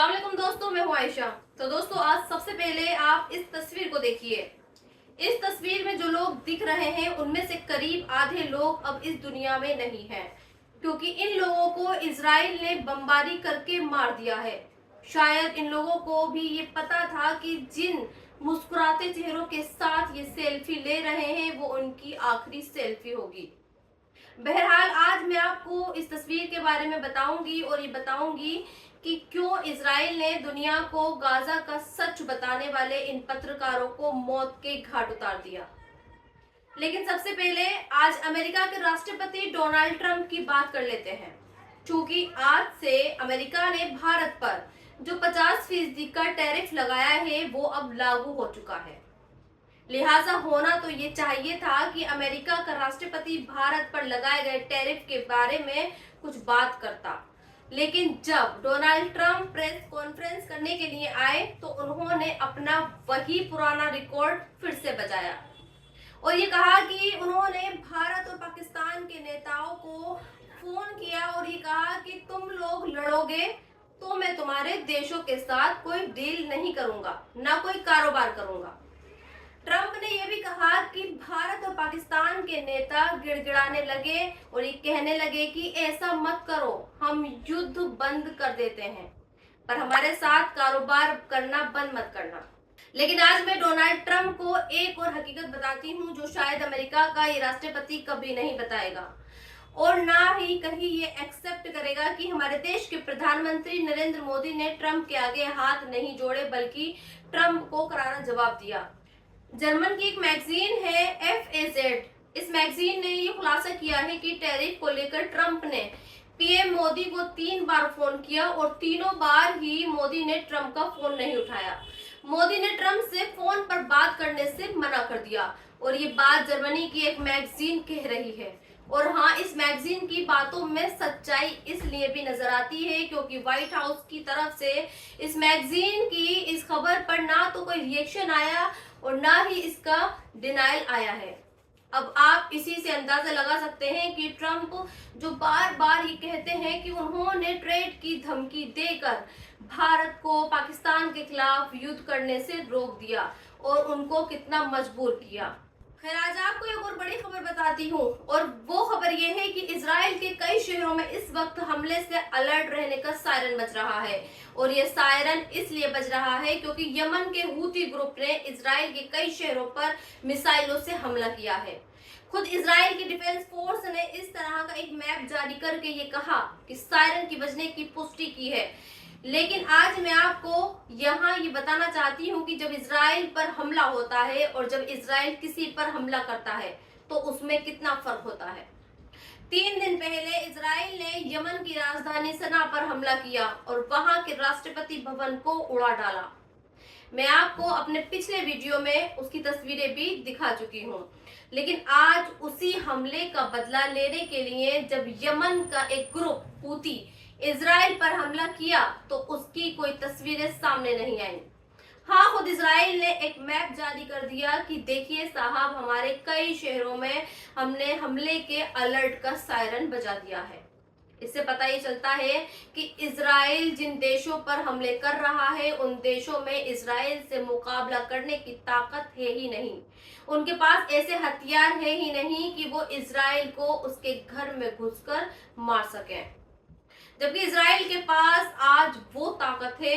अस्सलाम वालेकुम दोस्तों, मैं हूं आयशा। तो दोस्तों, आज सबसे पहले आप इस तस्वीर को देखिए। इस तस्वीर में जो लोग दिख रहे हैं उनमें से करीब आधे लोग अब इस दुनिया में नहीं हैं, क्योंकि इन लोगों को इजराइल ने बमबारी करके मार दिया है। शायद इन लोगों को भी ये पता था कि जिन मुस्कुराते चेहरों के साथ ये सेल्फी ले रहे हैं वो उनकी आखिरी सेल्फी होगी। बहरहाल आज मैं आपको इस तस्वीर के बारे में बताऊंगी और ये बताऊंगी कि क्यों इजराइल ने दुनिया को गाजा का सच बताने वाले इन पत्रकारों को मौत के घाट उतार दिया। लेकिन सबसे पहले आज अमेरिका के राष्ट्रपति डोनाल्ड ट्रंप की बात कर लेते हैं, क्योंकि आज से अमेरिका ने भारत पर जो 50% का टैरिफ लगाया है वो अब लागू हो चुका है। लिहाजा होना तो ये चाहिए था कि अमेरिका का राष्ट्रपति भारत पर लगाए गए टैरिफ के बारे में कुछ बात करता, लेकिन जब डोनाल्ड ट्रंप प्रेस कॉन्फ्रेंस करने के लिए आए तो उन्होंने अपना वही पुराना रिकॉर्ड फिर से बजाया और ये कहा कि उन्होंने भारत और पाकिस्तान के नेताओं को फोन किया और ये कहा कि तुम लोग लड़ोगे तो मैं तुम्हारे देशों के साथ कोई डील नहीं करूंगा, ना कोई कारोबार करूंगा। ट्रंप ने यह भी कहा कि भारत और पाकिस्तान के नेता गिड़गिड़ाने लगे और ये कहने लगे कि ऐसा मत करो, हम युद्ध बंद कर देते हैं, पर हमारे साथ कारोबार करना बंद मत करना। लेकिन आज मैं डोनाल्ड ट्रंप को एक और हकीकत बताती हूँ जो शायद अमेरिका का ये राष्ट्रपति कभी नहीं बताएगा और ना ही कहीं ये एक्सेप्ट करेगा कि हमारे देश के प्रधानमंत्री नरेंद्र मोदी ने ट्रंप के आगे हाथ नहीं जोड़े, बल्कि ट्रंप को करारा जवाब दिया। जर्मन की एक मैगजीन है FAZ। इस मैगजीन ने ये खुलासा किया है कि टैरिफ को लेकर ट्रंप ने पीएम मोदी को 3 बार फोन किया और तीनों बार ही मोदी ने ट्रंप का फोन नहीं उठाया। मोदी ने ट्रंप से फोन पर बात करने से मना कर दिया और ये बात जर्मनी की एक मैगजीन कह रही है। और हाँ, इस मैगजीन की बातों में सच्चाई इसलिए भी नजर आती है क्योंकि व्हाइट हाउस की तरफ से इस मैगजीन की इस खबर पर ना तो कोई रिएक्शन आया और ना ही इसका डिनायल आया है। अब आप इसी से अंदाजा लगा सकते हैं कि ट्रंप जो बार बार ये कहते हैं कि उन्होंने ट्रेड की धमकी देकर भारत को पाकिस्तान के खिलाफ युद्ध करने से रोक दिया और उनको कितना मजबूर किया। खैर, आज आपको एक और बड़ी खबर बताती हूँ और वो खबर ये है कि इजराइल के कई शहरों में इस वक्त हमले से अलर्ट रहने का सायरन बज रहा है और ये सायरन इसलिए बज रहा है क्योंकि यमन के हूती ग्रुप ने इजराइल के कई शहरों पर मिसाइलों से हमला किया है। खुद इजराइल की डिफेंस फोर्स ने इस तरह का एक मैप जारी करके ये कहा कि सायरन की बजने की पुष्टि की है। लेकिन आज मैं आपको यहाँ ये बताना चाहती हूँ कि जब इजराइल पर हमला होता है और जब इजराइल किसी पर हमला करता है तो उसमें कितना फर्क होता है। 3 दिन पहले इजराइल ने यमन की राजधानी सना पर हमला किया और वहां के राष्ट्रपति भवन को उड़ा डाला। मैं आपको अपने पिछले वीडियो में उसकी तस्वीरें भी दिखा चुकी हूँ। लेकिन आज उसी हमले का बदला लेने के लिए जब यमन का एक ग्रुप हूती इजराइल पर हमला किया तो उसकी कोई तस्वीरें सामने नहीं आई। हाँ, खुद इजराइल ने एक मैप जारी कर दिया कि देखिए साहब, हमारे कई शहरों में हमने हमले के अलर्ट का सायरन बजा दिया है। इससे पता ये चलता है कि इजराइल जिन देशों पर हमले कर रहा है उन देशों में इजराइल से मुकाबला करने की ताकत है ही नहीं। उनके पास ऐसे हथियार है ही नहीं कि वो इजराइल को उसके घर में घुसकर मार सकें। जबकि इजराइल के पास आज वो ताकत है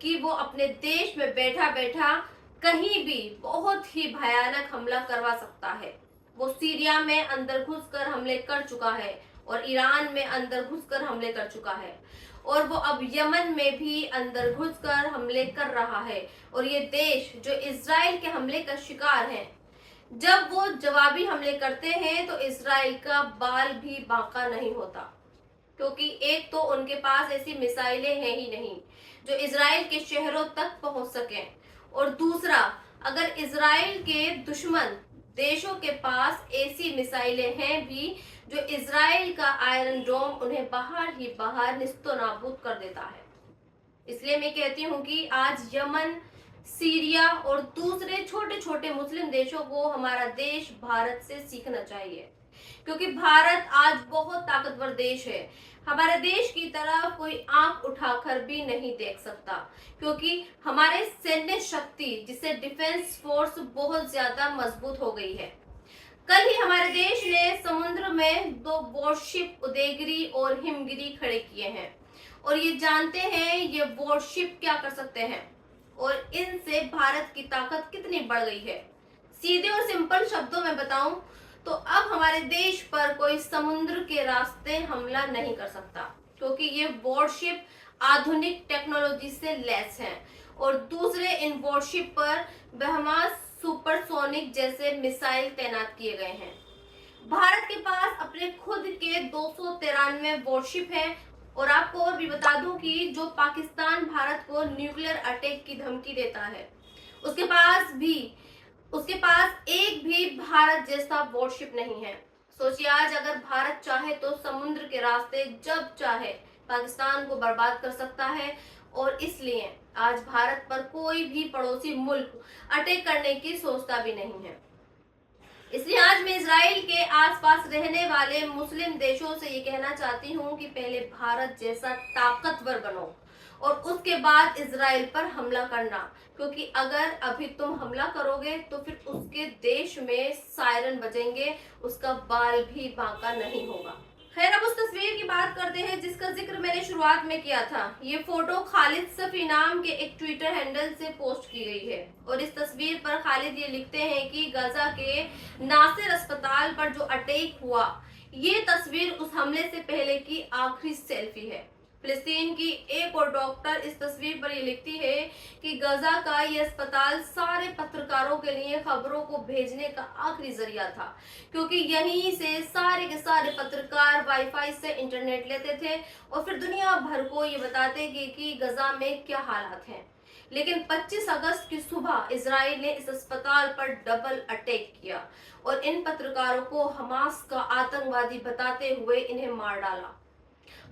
कि वो अपने देश में बैठा बैठा कहीं भी बहुत ही भयानक हमला करवा सकता है। वो सीरिया में अंदर घुसकर हमले कर चुका है और ईरान में अंदर घुसकर हमले कर चुका है और वो अब यमन में भी अंदर घुसकर हमले कर रहा है। और ये देश जो इजराइल के हमले का शिकार है, जब वो जवाबी हमले करते हैं तो इजराइल का बाल भी बांका नहीं होता, क्योंकि एक तो उनके पास ऐसी मिसाइलें हैं ही नहीं जो इजराइल के शहरों तक पहुंच सकें, और दूसरा, अगर इजराइल के दुश्मन देशों के पास ऐसी मिसाइलें हैं भी जो इजराइल का आयरन डोम उन्हें बाहर ही बाहर निस्तो नाबूद कर देता है। इसलिए मैं कहती हूँ कि आज यमन, सीरिया और दूसरे छोटे छोटे मुस्लिम देशों को हमारा देश भारत से सीखना चाहिए, क्योंकि भारत आज बहुत ताकतवर देश है। हमारे देश की तरफ कोई आंख उठाकर भी नहीं देख सकता, क्योंकि हमारे सैन्य शक्ति जिसे डिफेंस फोर्स बहुत ज्यादा मजबूत हो गई है। कल ही हमारे देश ने समुद्र में 2 वॉरशिप उदयगिरी और हिमगिरी खड़े किए हैं, और ये जानते हैं ये वॉरशिप क्या कर सकते हैं और इनसे भारत की ताकत कितनी बढ़ गई है। सीधे और सिंपल शब्दों में बताऊं तो अब हमारे देश पर कोई समुद्र के रास्ते हमला नहीं कर सकता, क्योंकि ये वॉरशिप आधुनिक टेक्नोलॉजी से लैस हैं, और दूसरे इन वॉरशिप पर ब्रह्मास्त्र सुपरसोनिक जैसे मिसाइल तैनात किए गए हैं। भारत के पास अपने खुद के 293 वॉरशिप हैं, और आपको और भी बता दूं कि जो पाकिस्तान भारत को न्यूक्लियर अटैक की धमकी देता है, उसके पास एक भी भारत जैसा वॉरशिप नहीं है। सोचिए, आज अगर भारत चाहे तो समुद्र के रास्ते जब चाहे पाकिस्तान को बर्बाद कर सकता है, और इसलिए आज भारत पर कोई भी पड़ोसी मुल्क अटैक करने की सोचता भी नहीं है। इसलिए आज मैं इजराइल के आसपास रहने वाले मुस्लिम देशों से ये कहना चाहती हूँ कि पहले भारत जैसा ताकतवर बनो और उसके बाद इजराइल पर हमला करना, क्योंकि अगर अभी तुम हमला करोगे तो फिर उसके देश में सायरन बजेंगे, उसका बाल भी बांका नहीं होगा। खैर, अब उस तस्वीर की बात करते हैं जिसका जिक्र मैंने शुरुआत में किया था। ये फोटो खालिद सफी नाम के एक ट्विटर हैंडल से पोस्ट की गई है, और इस तस्वीर पर खालिद ये लिखते हैं कि गाजा के नासिर अस्पताल पर जो अटैक हुआ, ये तस्वीर उस हमले से पहले की आखिरी सेल्फी है। फिलिस्तीन की एक और डॉक्टर इस तस्वीर पर ये लिखती है कि गाजा का ये अस्पताल सारे पत्रकारों के लिए खबरों को भेजने का आखिरी जरिया था, क्योंकि यहीं से सारे के सारे पत्रकार वाईफाई से इंटरनेट लेते थे और फिर दुनिया भर को ये बताते कि गाजा में क्या हालात हैं। लेकिन 25 अगस्त की सुबह इजराइल ने इस अस्पताल पर डबल अटैक किया और इन पत्रकारों को हमास का आतंकवादी बताते हुए इन्हें मार डाला।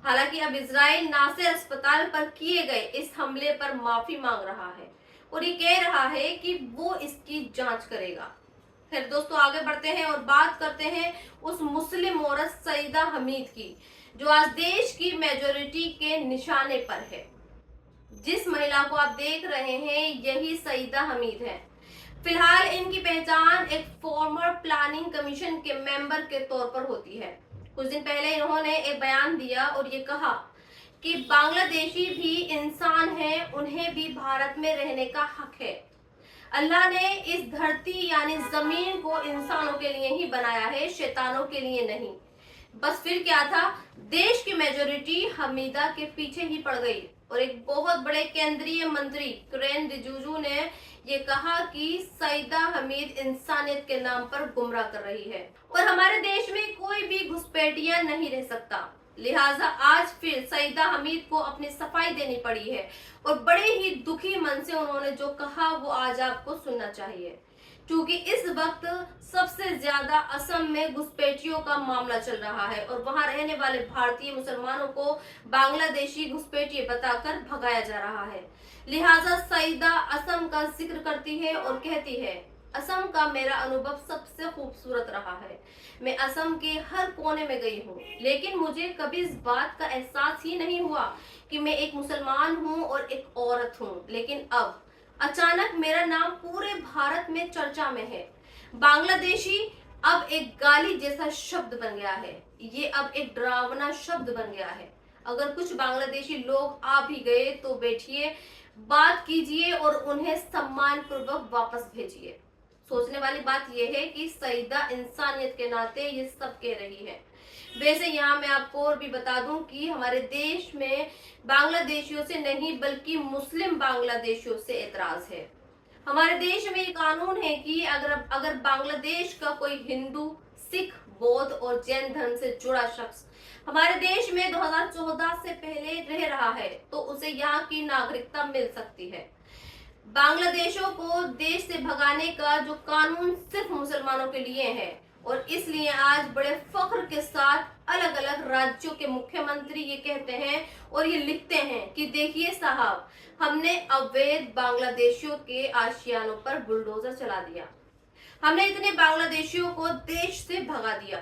हालांकि अब इजराइल नासिर अस्पताल पर किए गए इस हमले पर माफी मांग रहा है और ये कह रहा है कि वो इसकी जांच करेगा। फिर दोस्तों, आगे बढ़ते हैं और बात करते हैं उस मुस्लिम औरत सईदा हमीद की, जो आज देश की मेजोरिटी के निशाने पर है। जिस महिला को आप देख रहे हैं यही सईदा हमीद है। फिलहाल इनकी पहचान एक फॉर्मर प्लानिंग कमीशन के मेंबर के तौर पर होती है। कुछ दिन पहले इन्होंने एक बयान दिया और ये कहा कि बांग्लादेशी भी इंसान हैं, उन्हें भी भारत में रहने का हक है। अल्लाह ने इस धरती यानी जमीन को इंसानों के लिए ही बनाया है, शैतानों के लिए नहीं। बस फिर क्या था, देश की मेजोरिटी हमीदा के पीछे ही पड़ गई और एक बहुत बड़े केंद्रीय मंत्री किरेन रिजिजू ने ये कहा कि सईदा हमीद इंसानियत के नाम पर गुमराह कर रही है और हमारे देश में कोई भी घुसपैठिया नहीं रह सकता। लिहाजा आज फिर सईदा हमीद को अपनी सफाई देनी पड़ी है और बड़े ही दुखी मन से उन्होंने जो कहा वो आज आपको सुनना चाहिए, क्योंकि इस वक्त सबसे ज्यादा असम में घुसपैठियों का मामला चल रहा है और वहां रहने वाले भारतीय मुसलमानों को बांग्लादेशी घुसपैठिए बताकर भगाया जा रहा है। लिहाजा सईदा असम का जिक्र करती है और कहती है, असम का मेरा अनुभव सबसे खूबसूरत रहा है। मैं असम के हर कोने में गई हूँ, लेकिन मुझे कभी इस बात का एहसास ही नहीं हुआ कि मैं एक मुसलमान हूँ और एक औरत हूँ। लेकिन अब अचानक मेरा नाम पूरे भारत में चर्चा में है। बांग्लादेशी अब एक गाली जैसा शब्द बन गया है, ये अब एक डरावना शब्द बन गया है। अगर कुछ बांग्लादेशी लोग आ भी गए तो बैठिए, बात कीजिए और उन्हें सम्मान पूर्वक वापस भेजिए। सोचने वाली बात यह है कि सईदा इंसानियत के नाते ये सब कह रही है। वैसे यहाँ मैं आपको और भी बता दूं कि हमारे देश में बांग्लादेशियों से नहीं बल्कि मुस्लिम बांग्लादेशियों से एतराज है। हमारे देश में ये कानून है कि अगर बांग्लादेश का कोई हिंदू, सिख, बौद्ध और जैन धर्म से जुड़ा शख्स हमारे देश में 2014 से पहले रह रहा है तो उसे यहाँ की नागरिकता मिल सकती है। बांग्लादेशियों को देश से भगाने का जो कानून सिर्फ मुसलमानों के लिए है और इसलिए आज बड़े फख्र के साथ अलग अलग राज्यों के मुख्यमंत्री ये कहते हैं और ये लिखते हैं कि देखिए साहब, हमने अवैध बांग्लादेशियों के आशियानों पर बुलडोजर चला दिया, हमने इतने बांग्लादेशियों को देश से भगा दिया।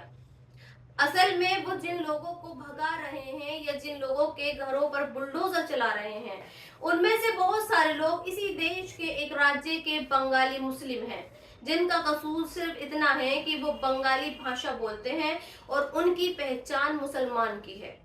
असल में वो जिन लोगों को भगा रहे हैं या जिन लोगों के घरों पर बुलडोजर चला रहे हैं, उनमें से बहुत सारे लोग इसी देश के एक राज्य के बंगाली मुस्लिम हैं, जिनका कसूर सिर्फ इतना है कि वो बंगाली भाषा बोलते हैं और उनकी पहचान मुसलमान की है।